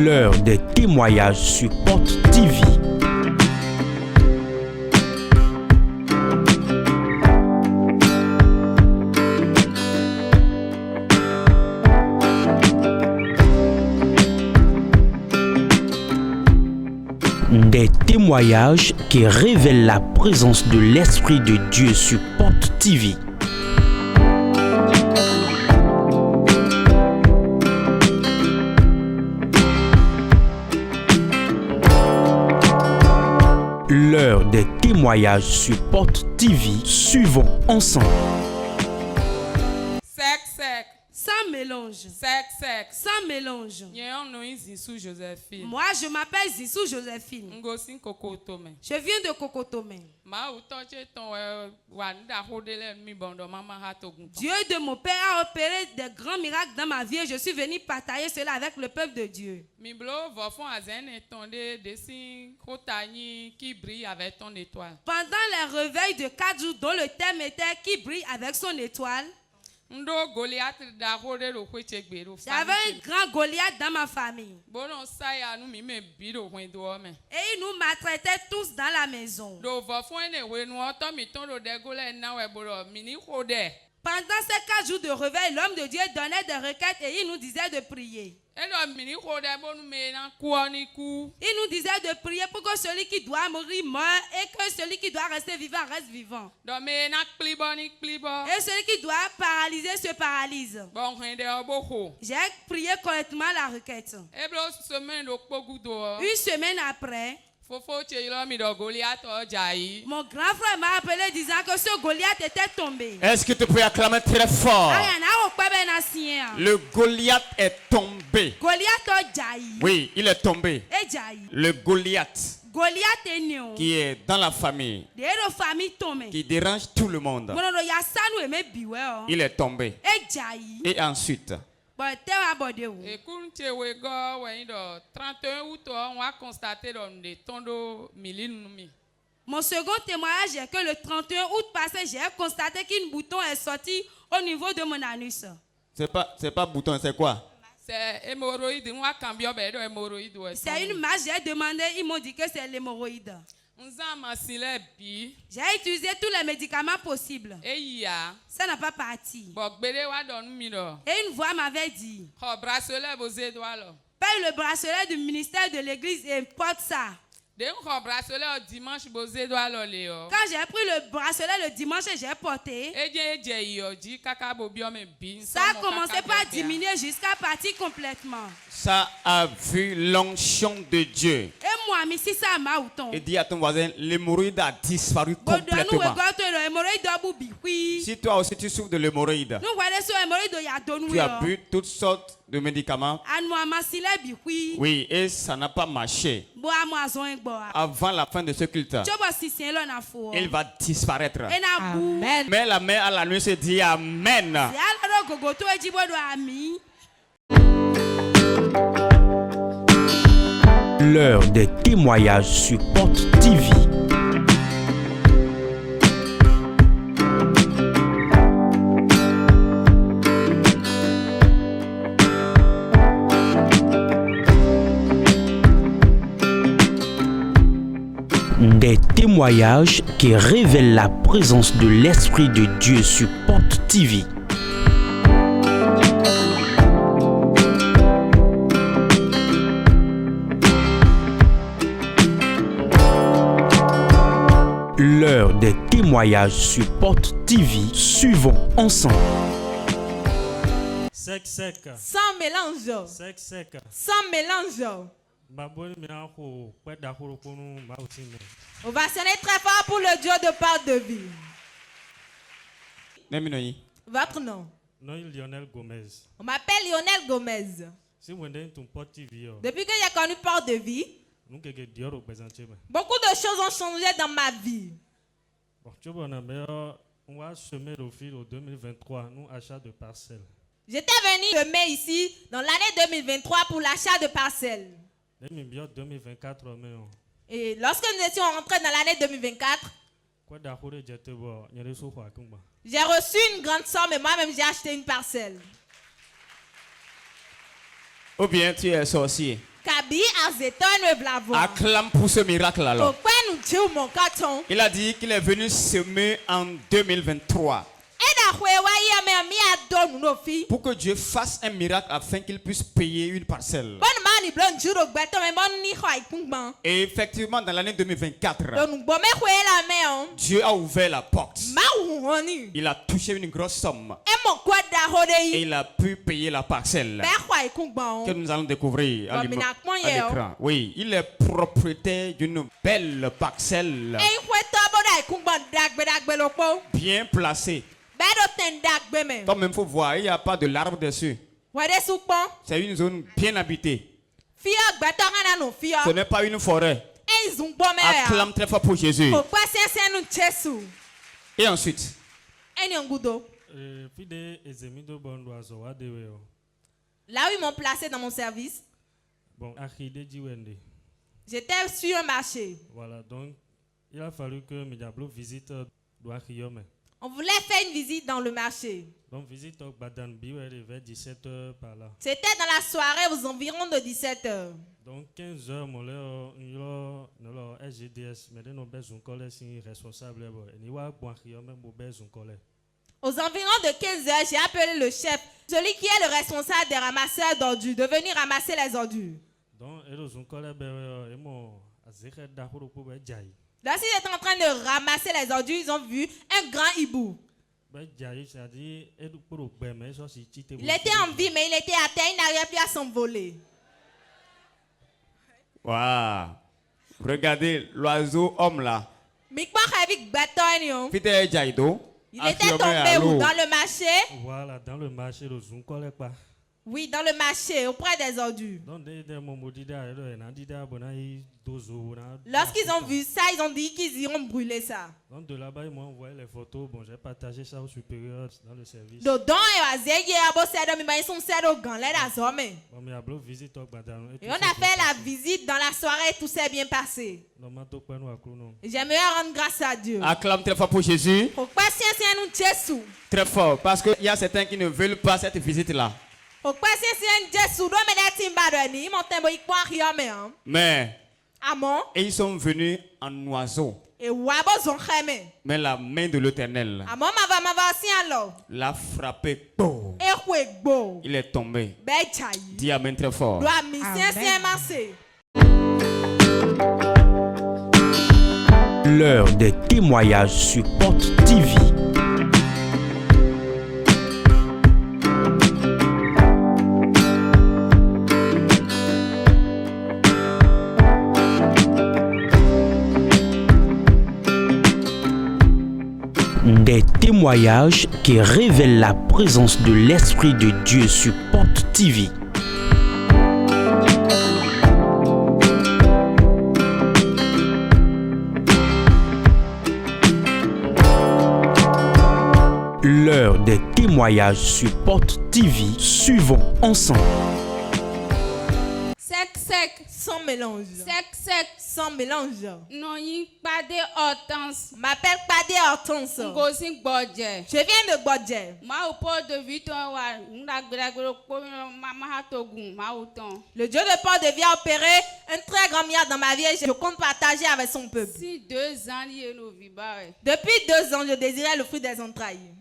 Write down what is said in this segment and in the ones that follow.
L'heure des témoignages sur Porte TV. Des témoignages qui révèlent la présence de l'Esprit de Dieu sur Porte TV. L'heure des témoignages sur Porte TV. Suivons ensemble. Sec. Sans mélange. Sec. Sans mélange. Joséphine. Moi, je m'appelle Zissou Joséphine. Je viens de Kokotome. Dieu de mon père a opéré des grands miracles dans ma vie et je suis venu partager cela avec le peuple de Dieu. Pendant les réveils de 4 jours dont le thème était qui brille avec son étoile, j'avais un grand Goliath dans ma famille. Et il nous maltraitait tous dans la maison. Pendant ces 4 jours de réveil, l'homme de Dieu donnait des requêtes et il nous disait de prier. Il nous disait de prier pour que celui qui doit mourir meure et que celui qui doit rester vivant reste vivant. Et celui qui doit paralyser se paralyse. J'ai prié correctement la requête. Une semaine après, mon grand frère m'a appelé disant que ce Goliath était tombé. Est-ce que tu peux acclamer très fort? Le Goliath est tombé. Oui, il est tombé. Le Goliath qui est dans la famille, qui dérange tout le monde, il est tombé. Et ensuite, Le 31 août, on a constaté dans des tonneaux millénaires. Mon second témoignage est que le 31 août passé, j'ai constaté qu'un bouton est sorti au niveau de mon anus. C'est pas bouton, c'est quoi? C'est hémorroïde. C'est une masse, j'ai demandé, ils m'ont dit que c'est l'hémorroïde. J'ai utilisé tous les médicaments possibles. Ça n'a pas parti. Et une voix m'avait dit, paye le bracelet du ministère de l'église et porte ça. Quand j'ai pris le bracelet le dimanche et j'ai porté, ça a commencé par diminuer jusqu'à partir complètement. Ça a vu l'onction de Dieu. Et moi, ça m'a et dis à ton voisin, l'hémorroïde a disparu complètement. Si toi aussi tu souffres de l'hémorroïde, tu as bu toutes sortes de médicaments. Oui, et ça n'a pas marché. Avant la fin de ce culte, il va disparaître. Amen. Mais la main à la nuit se dit Amen. L'heure des témoignages sur Porte TV. Des témoignages qui révèlent la présence de l'Esprit de Dieu sur Porte TV. L'heure des témoignages sur Porte TV. Suivons ensemble. Sec. Sans mélange. Sec. Sans mélange. On va sonner très fort pour le Dieu de Porte de Vie. Votre nom? Lionel Gomez. On m'appelle Lionel Gomez. Depuis que j'ai connu Porte de Vie, beaucoup de choses ont changé dans ma vie. On va semer le fil au 2023, nous achat de parcelles. J'étais venu semer ici dans l'année 2023 pour l'achat de parcelles. 2024, et lorsque nous étions rentrés dans l'année 2024, j'ai reçu une grande somme et moi-même j'ai acheté une parcelle. Ou bien tu es sorcier. Acclame pour ce miracle alors. Il a dit qu'il est venu semer en 2023. Pour que Dieu fasse un miracle afin qu'il puisse payer une parcelle. Et effectivement, dans l'année 2024, Dieu a ouvert la porte. Il a touché une grosse somme. Et il a pu payer la parcelle que nous allons découvrir à l'écran. Oui, il est propriétaire d'une belle parcelle bien placée. Comme il faut voir, il n'y a pas de l'arbre dessus. C'est une zone bien habitée. Ce n'est pas une forêt. Acclame très fort pour Jésus. Et ensuite, là où ils m'ont placé dans mon service, j'étais sur un marché. Voilà, donc il a fallu que Mediablo visite on voulait faire une visite dans le marché. Donc visite vers 17h par là. C'était dans la soirée aux environs de 17h. Donc 15h, mon SGDS, mais nous sommes responsables. Aux environs de 15h, j'ai appelé le chef, celui qui est le responsable des ramasseurs d'ordures, de venir ramasser les ordures. Donc, lorsqu'ils étaient en train de ramasser les ordures, ils ont vu un grand hibou. Il était en vie, mais il était à terre, il n'arrivait plus à s'envoler. Waouh! Regardez l'oiseau homme là. Il était tombé où? Dans le marché? Voilà, dans le marché, oui, dans le marché, auprès des ordures. Lorsqu'ils ont vu ça, ils ont dit qu'ils iront brûler ça. Donc de là-bas, ils m'ont envoyé les photos. Bon, j'ai partagé ça au supérieur dans le service. Et on a fait la visite dans la soirée, tout s'est bien passé. J'aimerais rendre grâce à Dieu. Acclame très fort pour Jésus. Très fort, parce qu'il y a certains qui ne veulent pas cette visite-là. Mais et ils sont venus en oiseau. Mais la main de l'Éternel l'a frappé. Il est tombé. Dis amen très fort. L'heure des témoignages sur Porte TV. Des témoignages qui révèlent la présence de l'Esprit de Dieu sur Porte TV. L'heure des témoignages sur Porte TV. Suivons ensemble. Sec, sans mélange. Sec, sans mélange. Non, il pas de Hortense. M'appelle pas de Hortense. Je viens de Bodje. Le Dieu de Port de Vie a opéré un très grand miracle dans ma vie et je compte partager avec son peuple. Depuis 2 ans, je désirais le fruit des entrailles.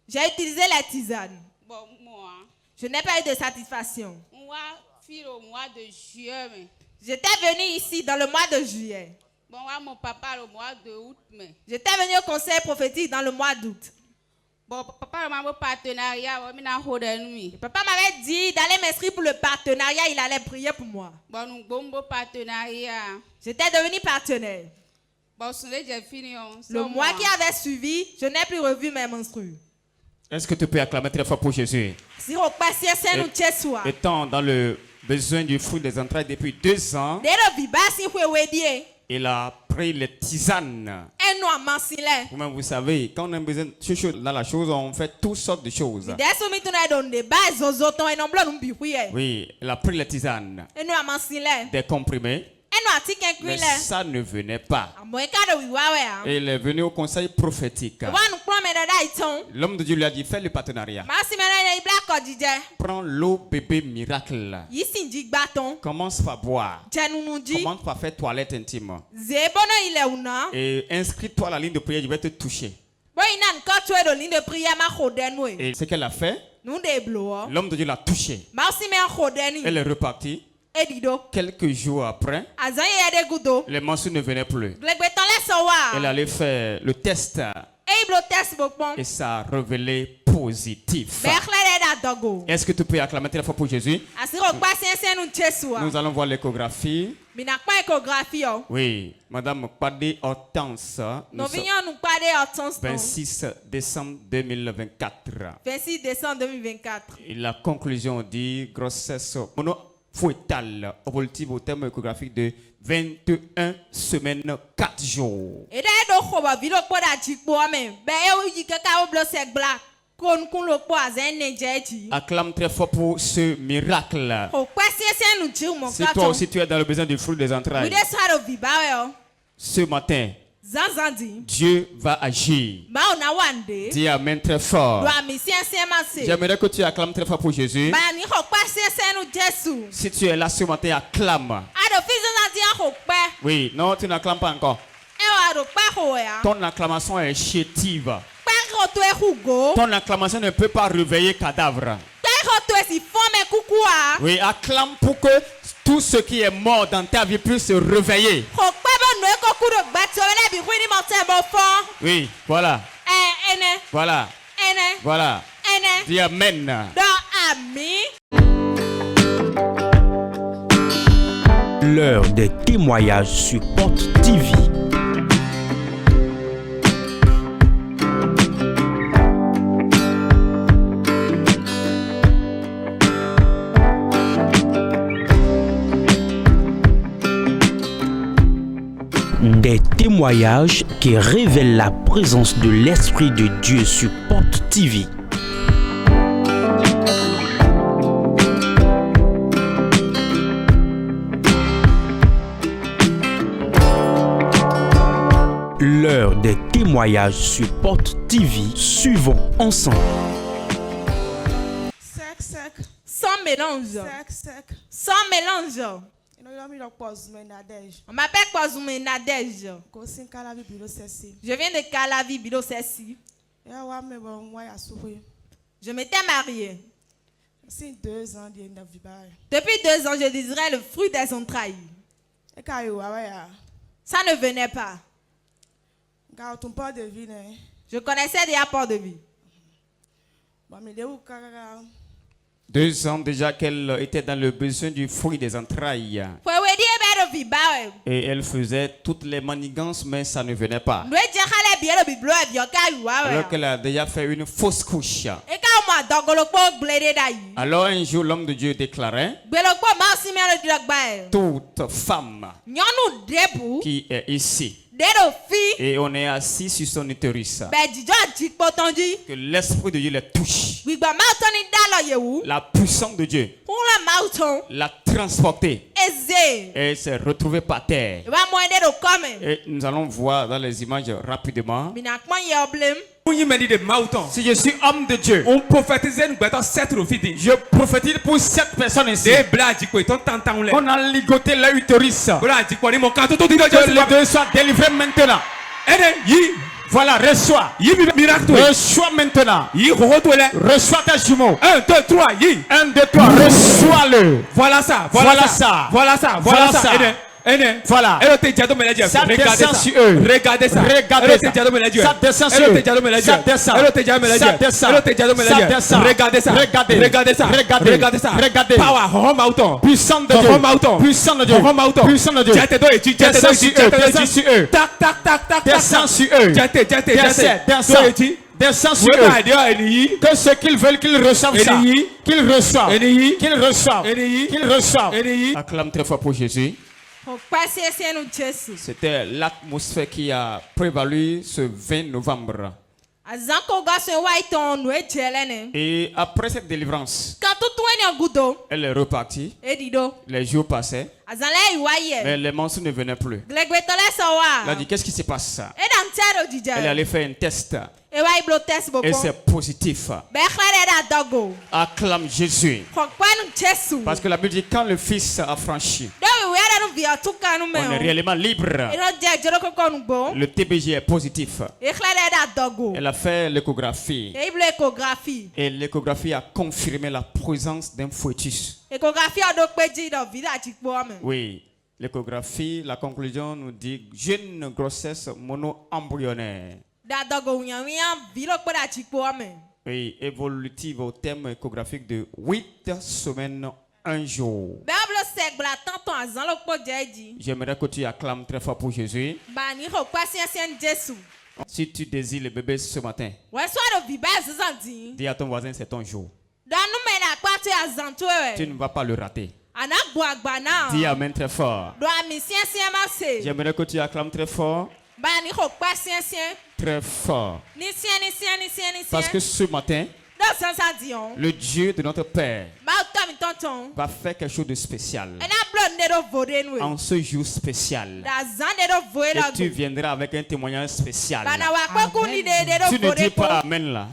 J'ai utilisé la tisane. Je n'ai pas eu de satisfaction. J'étais venu ici dans le mois de juillet. J'étais venu au conseil prophétique dans le mois d'août. Papa m'avait dit d'aller m'inscrire pour le partenariat, il allait prier pour moi. J'étais devenu partenaire. Le mois qui avait suivi, je n'ai plus revu mes menstrues. Est-ce que tu peux acclamer très fort pour Jésus? Étant dans le besoin du fruit des entrailles depuis 2 ans, il a pris les tisanes. Vous-même, vous savez, quand on a besoin de choses dans la chose, on fait toutes sortes de choses. Oui, il a pris les tisanes, des comprimés. Mais ça ne venait pas. Et il est venu au conseil prophétique. L'homme de Dieu lui a dit, fais le partenariat. Prends l'eau bébé miracle. Commence par boire. Commence par faire toilette intime. Et inscris-toi à la ligne de prière, je vais te toucher. Et ce qu'elle a fait, l'homme de Dieu l'a touché. Elle est repartie. Quelques jours après, les menstrues ne venaient plus. Elle allait faire le test et ça a révélé positif. Est-ce que tu peux acclamer très fort pour Jésus? Nous allons voir l'échographie. Oui, Madame Kpade Hortense, 26 décembre 2024. 26 décembre 2024. Et la conclusion dit grossesse monofoétale évolutive au terme échographique de 21 semaines 4 jours. Acclame très fort pour ce miracle. Si toi aussi tu es dans le besoin du fruit des entrailles, ce matin, Dieu va agir. Dis amen très fort. J'aimerais que tu acclames très fort pour Jésus. Si tu es là ce matin, acclame. Oui, non, tu n'acclames pas encore. Ton acclamation est chétive. Ton acclamation ne peut pas réveiller cadavre. Oui, acclame pour que tout ce qui est mort dans ta vie puisse se réveiller. Oui, voilà. Voilà. Voilà. Dis amen. L'heure des témoignages sur Porte TV. Des témoignages qui révèlent la présence de l'Esprit de Dieu sur Porte TV. L'heure des témoignages sur Porte TV. Suivons ensemble. Sans mélange. Sans mélange. On m'appelle Kwazoume Nadège. Je viens de Calavi, Bilo Sessi. Je m'étais mariée. Depuis 2 ans, je désirais le fruit des entrailles. Ça ne venait pas. Je connaissais déjà Port de Vie. 2 ans déjà qu'elle était dans le besoin du fruit des entrailles. Et elle faisait toutes les manigances, mais ça ne venait pas. Alors qu'elle a déjà fait une fausse couche. Alors un jour, l'homme de Dieu déclarait: toute femme qui est ici, et on est assis sur son utérus, que l'Esprit de Dieu les touche, la puissance de Dieu l'a transporté et s'est retrouvé par terre. Et nous allons voir dans les images rapidement. Si je suis homme de Dieu, je prophétise pour 7 personnes ici. On a ligoté leur utérus. Que les deux soient délivrés maintenant. Voilà, reçois. Reçois maintenant. Reçois ta jumeau. 1, 2, 3. 1, 2, 3. Reçois-le. Voilà ça. Voilà ça. Voilà ça. Voilà ça. Voilà. Ça descend sur eux. Regardez ça. Regardez ça. Ça descend sur eux. Ça descend. Ça descend. Regardez ça. Regardez ça. Regardez ça. Regardez. Power. Puissant de Dieu. Puissant de Dieu. Puissant de Dieu. Descend sur eux. Descend sur eux. Tac, tac, tac, tac. Descend sur eux. Descend sur eux. Que ce qu'ils veulent qu'ils reçoivent ça. Qu'ils reçoivent. Qu'ils reçoivent. Qu'ils reçoivent. Acclame très fort pour Jésus. C'était l'atmosphère qui a prévalu ce 20 novembre. Et après cette délivrance, Elle est repartie. Les jours passaient. Mais les mensonges ne venaient plus. Elle a dit, qu'est-ce qui se passe? Elle est allée faire un test. Et c'est positif. Acclame Jésus. Parce que la Bible dit, quand le Fils a franchi, on est réellement libre. Le TBJ est positif. Elle a fait l'échographie. Et l'échographie a confirmé la présence d'un fœtus. Oui, l'échographie, la conclusion nous dit jeune grossesse mono-embryonnaire. Oui, évolutive au terme échographique de 8 semaines, 1 jour. J'aimerais que tu acclames très fort pour Jésus. Si tu désires le bébé ce matin, dis à ton voisin, c'est ton jour. Tu ne vas pas le rater. Dis amen très fort. J'aimerais que tu acclames très fort. Très fort. Parce que ce matin, le Dieu de notre Père va faire quelque chose de spécial. En ce jour spécial. Et tu viendras avec un témoignage spécial. Tu ne dis pas amen là.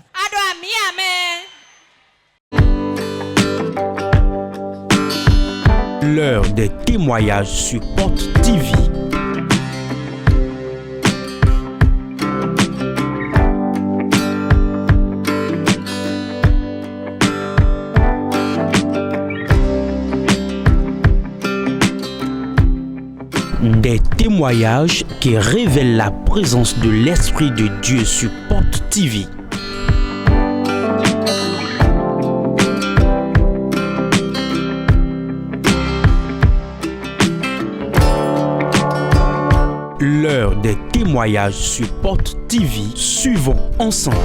L'heure des témoignages sur Porte TV. Des témoignages qui révèlent la présence de l'Esprit de Dieu sur Porte TV. L'heure des témoignages sur Porte TV. Suivons ensemble.